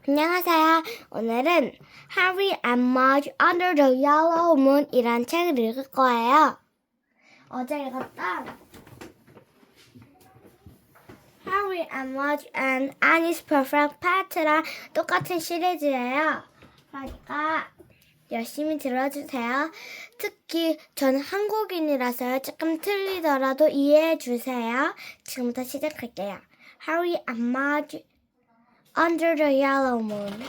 안녕하세요. 오늘은 Harry and Mudge Under the Yellow Moon 이란 책을 읽을 거예요. 어제 읽었던 Harry and Mudge and Annie's Perfect Pet랑 똑같은 시리즈예요. 그러니까 열심히 들어주세요. 특히 저는 한국인이라서요. 조금 틀리더라도 이해해주세요. 지금부터 시작할게요. Harry and Mudge Under the Yellow Moon.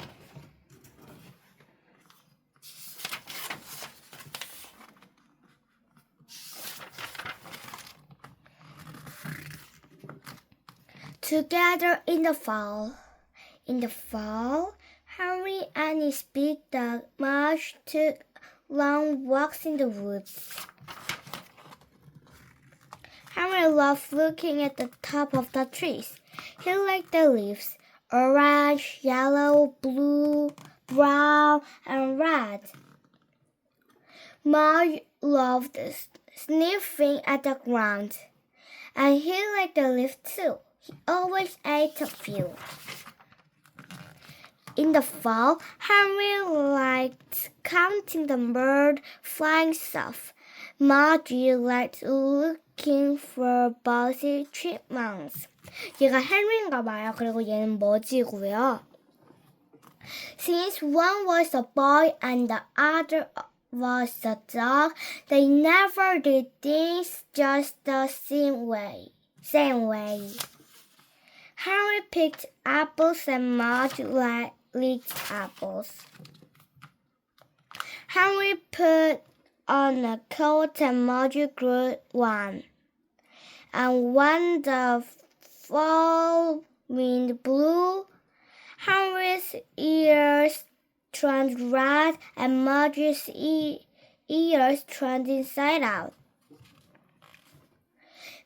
Together in the fall. In the fall, Harry and his big dog Mudge took long walks in the woods. Harry loved looking at the top of the trees. He liked the leaves, orange, yellow, blue, brown, and red. Mudge loved sniffing at the ground, and he liked the leaves too. He always ate a few. In the fall, Harry liked counting the birds flying south. Mudge liked looking for buzzing chipmunks. 얘가 헨리인가 봐요. 그리고 얘는 머지고요. Since one was a boy and the other was a dog, they never did things just the same way. Harry picked apples and Mudge licked apples. Harry put on a coat and Mudge grew one. And when the fall wind blew, Harry's ears turned red and Mudge's ears turned inside out.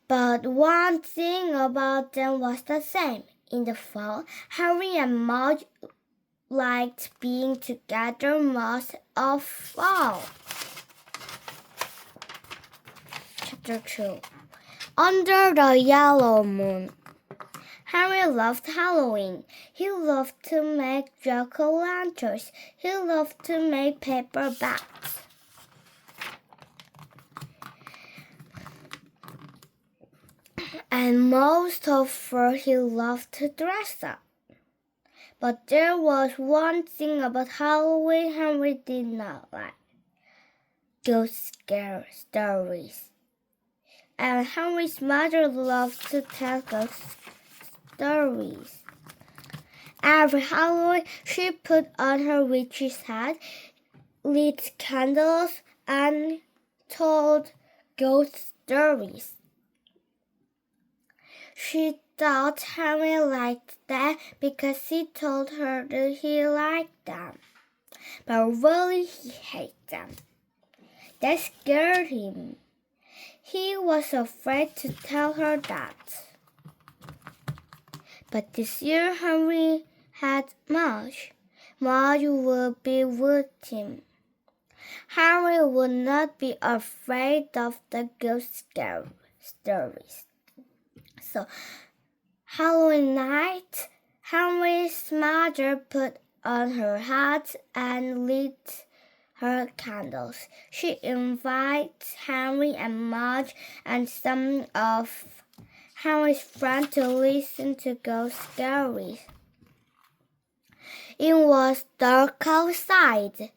But one thing about them was the same. In the fall, Harry and Mudge liked being together most of all. Chapter 2. Under the Yellow Moon. Harry loved Halloween. He loved to make jack-o'-lanterns. He loved to make paper bags. And most of all, he loved to dress up. But there was one thing about Halloween Harry did not like. Ghost scare stories. And Harry's mother loved to tell ghost stories. Every Halloween, she put on her witch's hat, lit candles, and told ghost stories. She thought Harry liked that because he told her that he liked them. But really, he hated them. That scared him. He was afraid to tell her that. But this year Harry had Mudge. Mudge would be with him. Harry would not be afraid of the ghost stories. So, Halloween night, Harry's mother put on her hat and lit her candles. She invited Harry and Mudge and some of Harry's friends to listen to ghost stories. It was dark outside.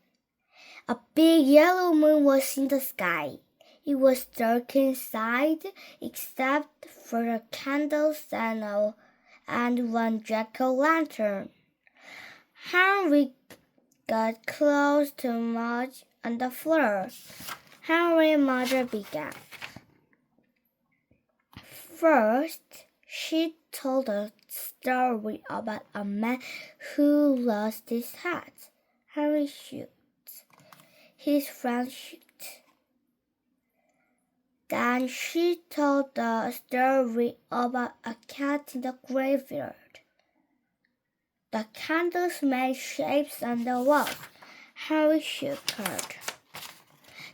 A big yellow moon was in the sky. It was dark inside, except for the candles and one jack-o'-lantern. Harry got close to Mudge on the floor. Harry's mother began. First, she told a story about a man who lost his hat. Harry shook. His friend shook. Then she told the story about a cat in the graveyard. The candles made shapes on the walls. Harry shook her.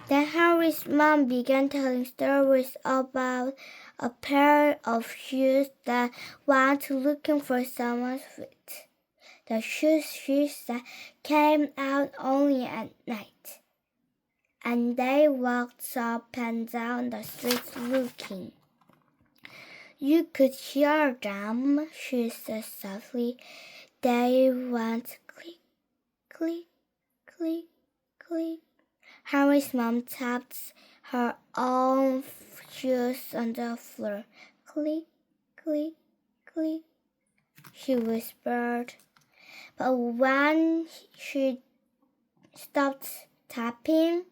Then Harry's mom began telling stories about a pair of shoes that went looking for someone's feet. The shoes, she said, came out only at night, and they walked up and down the street looking. You could hear them, she said softly. They went click, click, click, click. Harry's mom tapped her own shoes on the floor. Click, click, click, she whispered. But when she stopped tapping,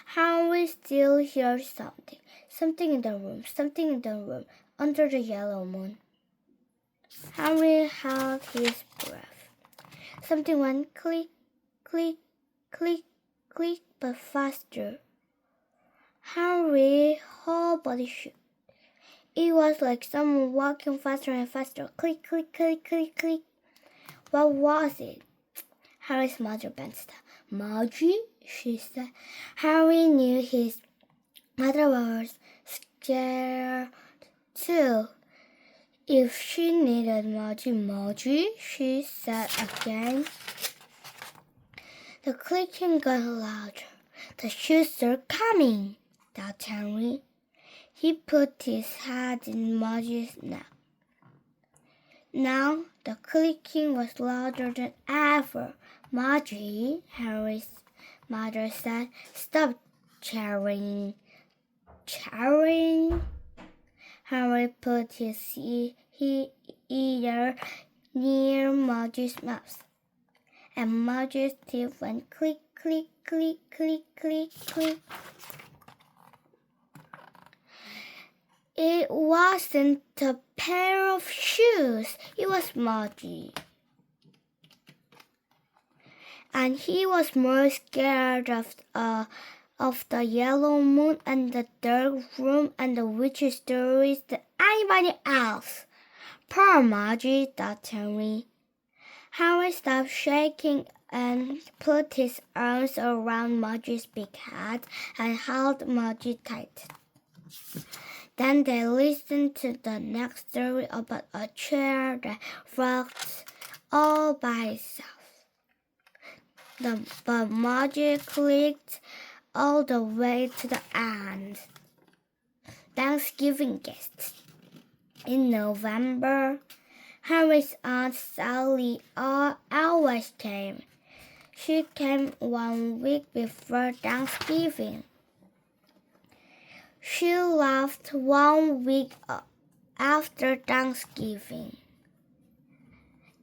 Harry still heard something. Something in the room, under the yellow moon. Harry held his breath. Something went click, click, click, click, but faster. Harry's whole body shook. It was like someone walking faster and faster. Click, click, click, click, click. What was it? Harry's mother bent down. Mudge, she said. Harry knew his mother was scared too. If she needed Mudge, she said again. The clicking got louder. The shoes are coming, thought Henry. He put his head in Mudge's neck. Now the clicking was louder than ever. Mudge, Henry's mother said, stop chattering. Chattering? Henry put his ear near Mudge's mouth, and Mudge's teeth went click, click, click, click, click, click. It wasn't a pair of shoes. It was Mudge. And he was more scared of the yellow moon and the dark room and the witch's stories than anybody else. Poor Mudge, thought Henry. Harry stopped shaking and put his arms around Mudge's big head and held Mudge tight. Then they listened to the next story about a chair that rocked all by itself. But Mudge clicked all the way to the end. Thanksgiving guests. In November, Harry's Aunt Sally always came. She came 1 week before Thanksgiving. She left 1 week after Thanksgiving.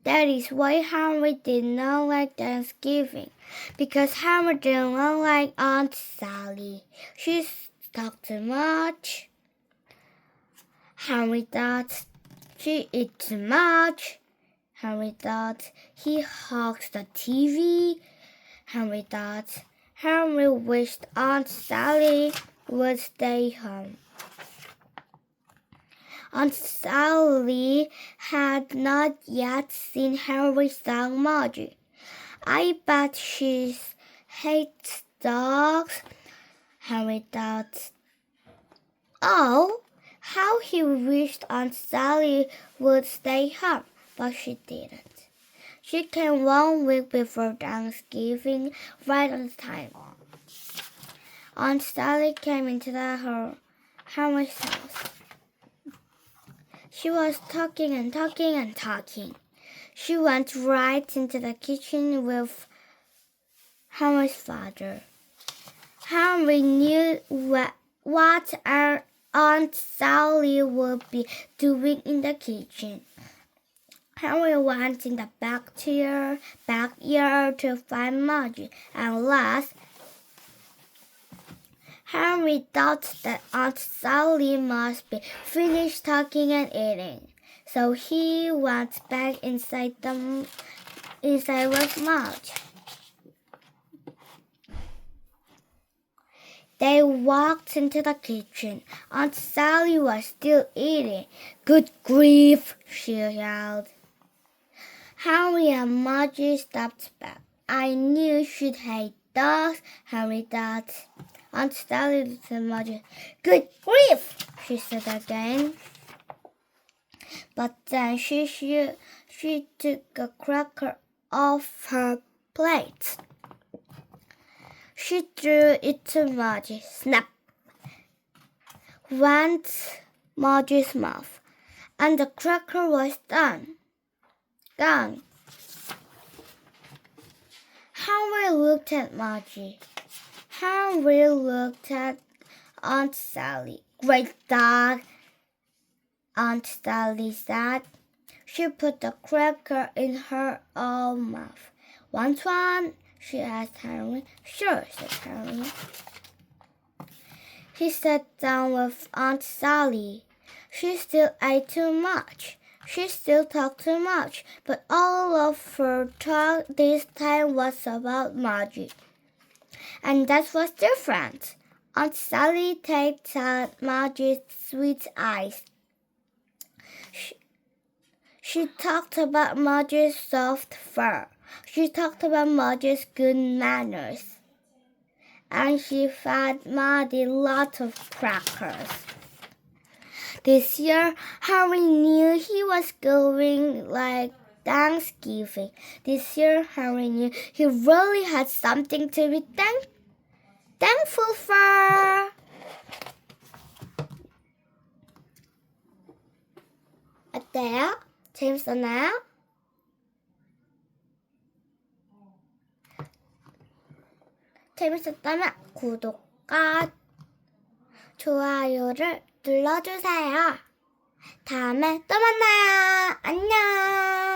That is why Henry did not like Thanksgiving, because Henry did not like Aunt Sally. She talked too much. Henry thought she ate too much. Henry thought he hogged the TV. Henry thought Henry wished Aunt Sally would stay home. Aunt Sally had not yet seen Henry's dog Mudge. I bet she hates dogs, Henry thought. Oh, how he wished Aunt Sally would stay home, but she didn't. She came 1 week before Thanksgiving, right on time. Aunt Sally came into Henry's house. She was talking and talking and talking. She went right into the kitchen with Henry's father. Henry knew what our Aunt Sally would be doing in the kitchen. Henry went in the backyard to find Mudge, and last, Henry thought that Aunt Sally must be finished talking and eating, so he went back inside with Mudge. They walked into the kitchen. Aunt Sally was still eating. Good grief, she yelled. Henry and Mudge stepped back. I knew she'd hate dogs, Henry thought. Aunt Sally looked at Mudge. Good grief, she said again. But then she took a cracker off her plate. She threw it to Mudge. Snap! Went Mudge's mouth, and the cracker was gone. Henry looked at Mudge. Henry looked at Aunt Sally. Great dog, Aunt Sally said. She put the cracker in her own mouth. Want one? She asked Henry. Sure, said Henry. He sat down with Aunt Sally. She still ate too much. She still talked too much, but all of her talk this time was about Mudge. And that was different. Aunt Sally taked out Mudge's sweet eyes. She talked about Mudge's soft fur. She talked about Mudge's good manners. And she fed Mudge lots of crackers. This year, Henry knew he was going like Thanksgiving. This year, Henry knew he really had something to be thankful for. 어때요? 재밌었나요? 재밌었다면 구독과 좋아요를 눌러주세요. 다음에 또 만나요. 안녕.